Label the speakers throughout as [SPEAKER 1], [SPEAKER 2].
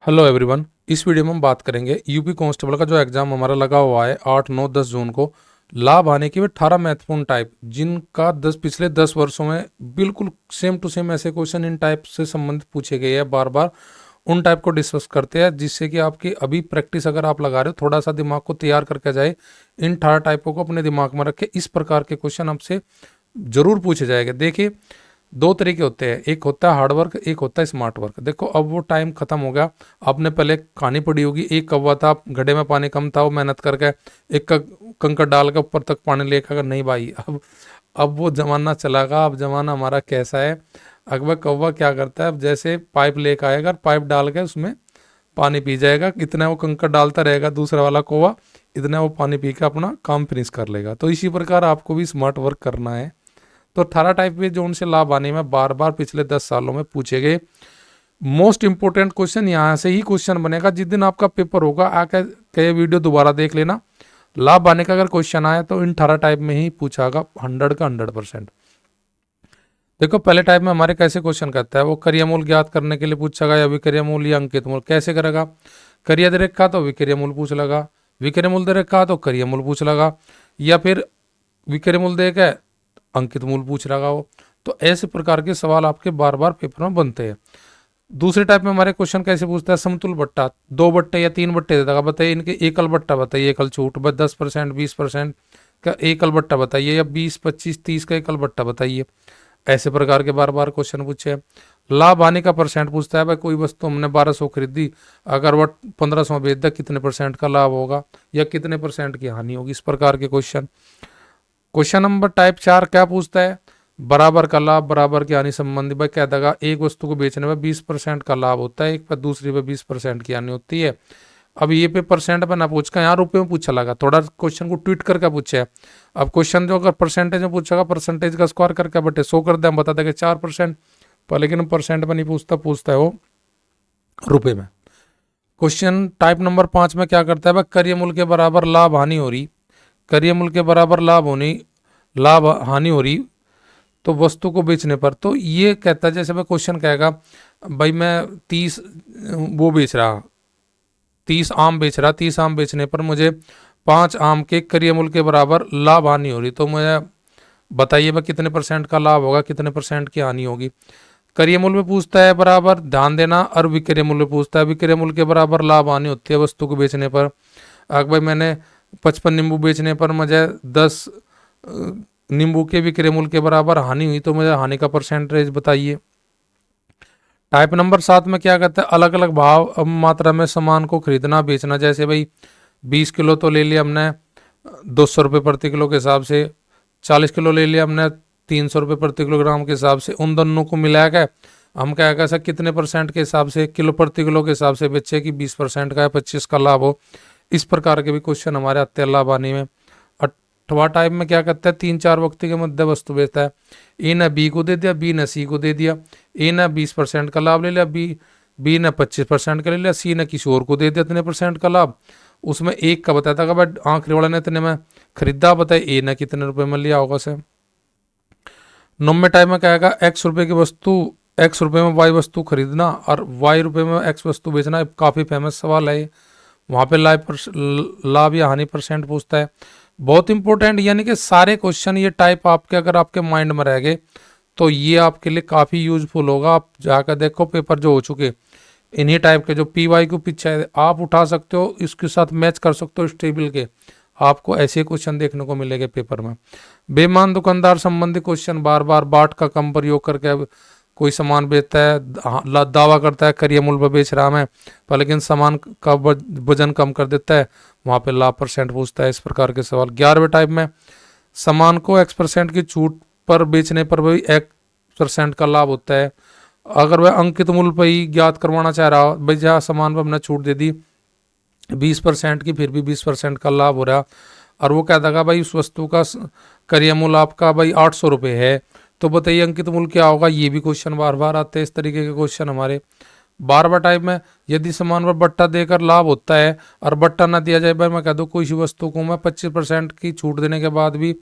[SPEAKER 1] Hello everyone. इस video में हम बात करेंगे यूपी कांस्टेबल का जो एग्जाम हमारा लगा हुआ है 8, 9, 10 जून को। लाभ आने की वे 18 महत्वपूर्ण टाइप जिनका पिछले 10 वर्षों में बिल्कुल सेम टू सेम ऐसे क्वेश्चन इन टाइप से संबंधित पूछे गए हैं। बार बार उन टाइप को डिस्कस करते हैं जिससे कि आपकी अभी प्रैक्टिस अगर आप लगा रहे हो थोड़ा सा दिमाग को तैयार करके जाए। इन 18 टाइपों को अपने दिमाग में रखे। इस प्रकार के क्वेश्चन आपसे जरूर पूछे जाएंगे। देखिए, दो तरीके होते हैं, एक होता है हार्ड वर्क, एक होता है स्मार्ट वर्क। देखो, अब वो टाइम खत्म हो गया। आपने पहले कहानी पढ़ी होगी, एक कौवा था, गड्ढे में पानी कम था, वो मेहनत करके एक कंकड़ डाल के ऊपर तक पानी लेकर। नहीं भाई, अब वो जमाना चला गया। अब जमाना हमारा कैसा है, अकबर कौवा क्या करता है, अब जैसे पाइप लेकर आएगा, पाइप डाल के उसमें पानी पी जाएगा। इतना वो कंकड़ डालता रहेगा, दूसरा वाला कौवा इतना वो पानी पी के अपना काम फिनिश कर लेगा। तो इसी प्रकार आपको भी स्मार्ट वर्क करना है। तो 18 टाइप के जो उनसे लाभ आने में बार बार पिछले 10 सालों में पूछे गए मोस्ट इंपोर्टेंट क्वेश्चन यहाँ से ही क्वेश्चन बनेगा। जिस दिन आपका पेपर होगा आकर के वीडियो दोबारा देख लेना। लाभ आने का अगर क्वेश्चन आया तो इन 18 टाइप में ही पूछागा 100 का 100%। देखो, पहले टाइप में हमारे कैसे क्वेश्चन करता है, वो करिया मूल ज्ञात करने के लिए पूछेगा या विक्रय मूल या अंकित मूल। कैसे करेगा, करिया दे रखा तो विक्रय मूल पूछ लगा, विक्रय मूल दे रखा तो करिया मूल पूछ लगा, या फिर विक्रय मूल दे के अंकित मूल पूछ रहा हो। तो ऐसे प्रकार के सवाल आपके बार बार पेपर में बनते हैं। दूसरे टाइप में हमारे क्वेश्चन कैसे पूछता है, समतुल बट्टा, 2 बट्टे या 3 बट्टे दे देगा। बताइए इनके एकल बट्टा बताइए, एकल छूट 10%, 20% का एकल बट्टा बताइए, या 20, 25, 30 का एकल बट्टा बताइए। ऐसे प्रकार के बार बार क्वेश्चन पूछे। लाभ हानि का परसेंट पूछता है, भाई कोई वस्तु हमने 1200 खरीदी, अगर वह 1500 बेच दे कितने परसेंट का लाभ होगा या कितने परसेंट की हानि होगी। इस प्रकार के क्वेश्चन। क्वेश्चन नंबर टाइप 4 क्या पूछता है, बराबर का लाभ बराबर की हानि संबंधी। भाई कह देगा एक वस्तु को बेचने में 20% का लाभ होता है, एक पर दूसरी पे 20% की हानि होती है। अब ये पे परसेंट पे ना पूछ कर यहाँ रुपये में पूछा लगा, थोड़ा क्वेश्चन को ट्वीट करके पूछे है। अब क्वेश्चन जो अगर परसेंटेज में पूछेगा, परसेंटेज का स्क्वायर करके बटे 100 कर दे, हम बता देंगे 4%। पर लेकिन परसेंट में नहीं पूछता, पूछता है वो रुपये में। क्वेश्चन टाइप नंबर 5 में क्या करता है, भाई करिय मूल्य के बराबर लाभ हानि हो रही, करिय मूल्य के बराबर लाभ हानि हो रही तो वस्तु को बेचने पर। तो ये कहता है, जैसे मैं क्वेश्चन कहेगा, भाई मैं 30 वो बेच रहा, 30 आम बेच रहा, 30 आम बेचने पर मुझे 5 आम के करिय मूल्य के बराबर लाभ हानि हो रही, तो मुझे बताइए भाई कितने परसेंट का लाभ होगा, कितने परसेंट की हानि होगी। करिय मूल्य में पूछता है बराबर, ध्यान देना, और विक्रय मूल्य पूछता है, विक्रय मूल्य के बराबर लाभ हानि होती है वस्तु को बेचने पर। अगर भाई मैंने 55 नींबू बेचने पर मुझे 10 नींबू के विक्रय मूल्य के बराबर हानि हुई, तो मुझे हानि का परसेंटेज बताइए। टाइप नंबर 7 में क्या कहते हैं, अलग अलग भाव मात्रा में सामान को खरीदना बेचना। जैसे भाई 20 किलो तो ले लिया हमने 200 रुपये प्रति किलो के हिसाब से, 40 किलो ले लिया हमने 300 रुपये प्रति किलोग्राम के हिसाब से। उन दोनों को मिला के हम क्या कह सकते, कितने परसेंट के हिसाब से, किलो प्रति किलो के हिसाब से बेचे कि 20% का या 25 का लाभ हो। इस प्रकार के भी क्वेश्चन हमारे आते हैं लाभ हानि में। 8वां टाइप में क्या करता है, 3-4 व्यक्ति के मध्य वस्तु बेचता है। ए ने बी को दे दिया, बी ने सी को दे दिया। ए ने 20% का लाभ ले लिया, बी ने 25% का ले लिया, सी ने किसी और को दे दिया इतने परसेंट का लाभ। उसमें एक का बताया था भाई आखिरी वाले ने इतने में खरीदा, बताए ए ने कितने रुपए में लिया होगा से। 9वें टाइप में क्या आएगा, एक्स रुपए की वस्तु, एक्स रुपए में वाई वस्तु खरीदना और वाई रुपए में एक्स वस्तु बेचना। काफी फेमस सवाल है, वहां पे लाभ या हानि परसेंट पूछता है। बहुत इंपॉर्टेंट, यानी कि सारे क्वेश्चन ये टाइप आपके अगर आपके माइंड में रह गए तो ये आपके लिए काफ़ी यूजफुल होगा। आप जाकर देखो पेपर जो हो चुके इन्हीं टाइप के, जो PYQ पीछे आप उठा सकते हो, इसके साथ मैच कर सकते हो इस टेबल के, आपको ऐसे क्वेश्चन देखने को मिलेंगे पेपर में। बेईमान दुकानदार संबंधी क्वेश्चन, बार बार बाट का कम प्रयोग करके कोई सामान बेचता है, दावा करता है करिय मूल्य पर बेच रहा मैं, पर लेकिन सामान का वजन कम कर देता है, वहां पे लाभ परसेंट पूछता है। इस प्रकार के सवाल। 11वें टाइप में सामान को X% की छूट पर बेचने पर भी X% का लाभ होता है। अगर वह अंकित मूल्य पर ही ज्ञात करवाना चाह रहा हो, भाई जहाँ सामान पर हमने छूट दे दी 20% की, फिर भी 20% का लाभ हो रहा, और वो कह देगा भाई उस वस्तु का करिय मूल्य आपका भाई 800 रुपये है, तो बताइए अंकित मूल्य क्या होगा। ये भी क्वेश्चन बार बार आते हैं इस तरीके के क्वेश्चन हमारे। 12वां टाइप में, यदि सामान पर बट्टा देकर लाभ होता है और बट्टा ना दिया जाए, भाई मैं कह दूँ कोई सी वस्तु को मैं 25% की छूट देने के बाद भी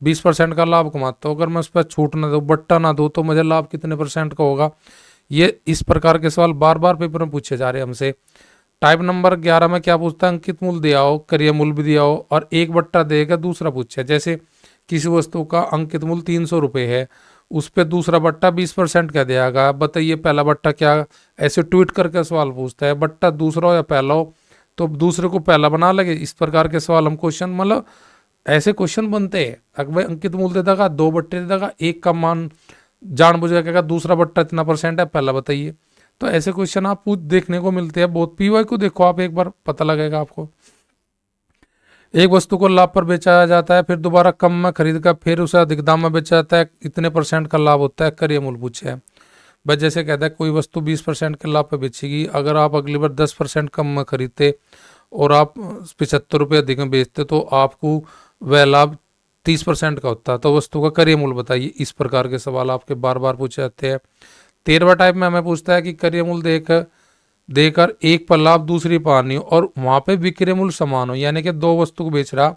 [SPEAKER 1] 20% का लाभ कमाता हूँ, अगर मैं उस पर छूट ना दूँ, बट्टा ना दूँ, तो मुझे लाभ कितने परसेंट का होगा। ये इस प्रकार के सवाल बार बार पेपर में पूछे जा रहे हैं हमसे। टाइप नंबर 11 में क्या पूछता है, अंकित मूल्य दिया हो, करियर मूल्य भी दिया हो और एक बट्टा देगा दूसरा पूछे। जैसे किसी वस्तु का अंकित मूल्य 300 रुपये है, उस पर दूसरा बट्टा 20% क्या दिया, बताइए पहला बट्टा क्या। ऐसे ट्वीट करके सवाल पूछता है, बट्टा दूसरा हो या पहला हो तो दूसरे को पहला बना लगे। इस प्रकार के सवाल हम क्वेश्चन मतलब ऐसे क्वेश्चन बनते हैं। अगर भाई अंकित मूल्य दे देगा, 2 बट्टे दे देगा, एक का मान जानबूझ के कहेगा दूसरा बट्टा इतना % है, पहला बताइए। तो ऐसे क्वेश्चन आप पूछ देखने को मिलते हैं बहुत। पीवाई को देखो आप एक बार, पता लगेगा आपको। एक वस्तु को लाभ पर बेचा जाता है, फिर दोबारा कम में खरीद कर फिर उसे अधिक दाम में बेचा जाता है, इतने % का लाभ होता है, करियर मूल्य पूछे है। बस जैसे कहता है कोई वस्तु 20% के लाभ पर बेचेगी, अगर आप अगली बार 10% कम में खरीदते और आप 75 रुपये अधिक में बेचते तो आपको वह लाभ 30% का होता है, तो वस्तु का करियर मूल्य बताइए। इस प्रकार के सवाल आपके बार बार पूछे जाते हैं। 13वां टाइप में हमें पूछता है कि करियर मूल्य देकर एक पर लाभ दूसरी पर हानि हो और वहां पे विक्रय मूल्य समान हो, यानी कि 2 वस्तु को बेच रहा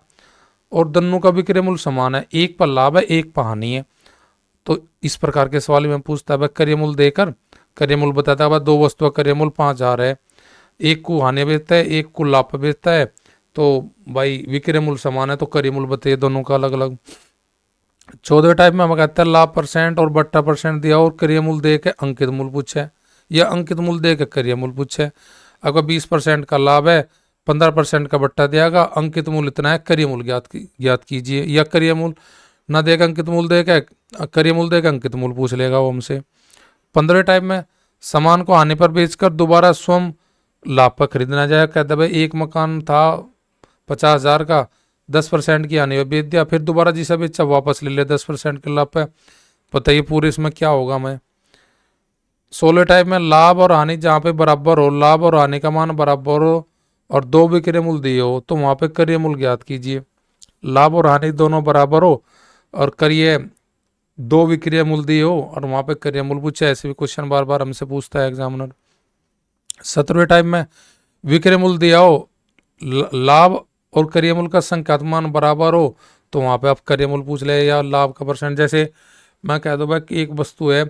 [SPEAKER 1] और दोनों का विक्रय मूल्य समान है, एक पर लाभ है एक पर हानि है। तो इस प्रकार के सवाल में पूछता है करियर मूल्य देकर करियर मूल्य बताता है 2 वस्तु का करियर मूल्य 5000 है, एक को हानि बेचता है एक को लाभ बेचता है, तो भाई विक्रय मूल्य समान है तो करियर मूल्य बताइए दोनों का अलग अलग। 14वें टाइप में हम कहते हैं लाभ % और बट्टा % दिया और करियर मूल्य दे के अंकित मूल्य पूछे या अंकित मूल्य दे के करियर मूल्य पूछे। अगर 20% का लाभ है, 15% का बट्टा दियागा, अंकित मूल्य इतना है, करियर मूल्य ज्ञात कीजिए। या करियर मूल्य न देगा अंकित मूल्य देगा, करियर मूल्य देगा अंकित मूल्य पूछ लेगा वो हमसे। 15वें टाइप में सामान को हानि पर बेचकर दोबारा स्वयं लाभ पर खरीदना जाएगा। कहता है भाई एक मकान था 50,000 का, 10% की हानि पर बेच दिया, फिर दोबारा जिसे बेचा वापस ले लिया 10% के लाभ पे, बताइए पूरे इसमें क्या होगा। मैं 16 टाइप में लाभ और हानि जहाँ पे बराबर हो, लाभ और हानि का मान बराबर हो और 2 विक्रय मूल्य दिए हो तो वहां पे करियर मूल्य ज्ञात कीजिए। लाभ और हानि दोनों बराबर हो और करिए 2 विक्रय मूल्य दिए हो और वहां पे करियर मूल्य पूछे। ऐसे भी क्वेश्चन बार बार हमसे पूछता है एग्जामिनर। 17वें टाइप में विक्रय मूल्य दिया हो, लाभ और करियर मूल्य का संख्यात्मक मान बराबर हो तो वहां पे आप करियर मूल्य पूछ ले या लाभ का %। जैसे मैं कह दूंगा कि एक वस्तु है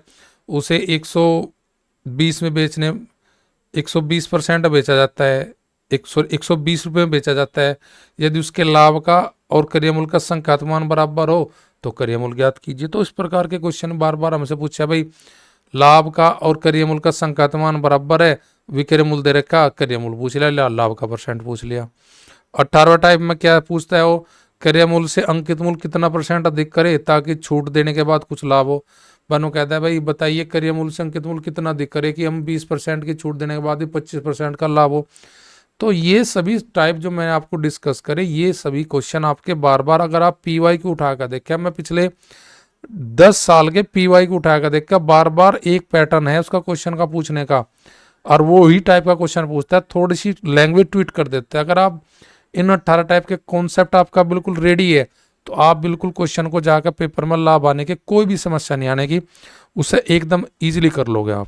[SPEAKER 1] उसे 120 में बेचने 120% बेचा जाता है, 120 रुपये में बेचा जाता है। यदि उसके लाभ का और करियर मूल्य का संख्यात्मक मान बराबर हो तो करियर मूल्य ज्ञात कीजिए। तो इस प्रकार के क्वेश्चन बार बार हमसे पूछा भाई लाभ का और करियर मूल्य का संख्यात्मक मान बराबर है, विक्रय मूल्य दे रखा, करियर मूल्य पूछ लिया, लाभ का % पूछ लिया। 18वां टाइप में क्या पूछता है वो, करियर मूल्य से अंकित मूल्य कितना % अधिक करे ताकि छूट देने के बाद कुछ लाभ हो। बनो कहता है भाई बताइए करियर मूल्य से अंकित मूल्य कितना अधिक करे कि हम 20% की छूट देने के बाद भी 25% का लाभ हो। तो ये सभी टाइप जो मैंने आपको डिस्कस करे, ये सभी क्वेश्चन आपके बार बार अगर आप पीवाई को उठाकर देखें, मैं पिछले 10 साल के पीवाई को उठाकर देखा, बार बार एक पैटर्न है उसका क्वेश्चन का पूछने का और वो ही टाइप का क्वेश्चन पूछता है, थोड़ी सी लैंग्वेज ट्वीट कर देते हैं। अगर आप इन 18 टाइप के कॉन्सेप्ट आपका बिल्कुल रेडी है तो आप बिल्कुल क्वेश्चन को जाकर पेपर में लाभ आने की कोई भी समस्या नहीं आने की, उसे एकदम इजीली कर लोगे आप।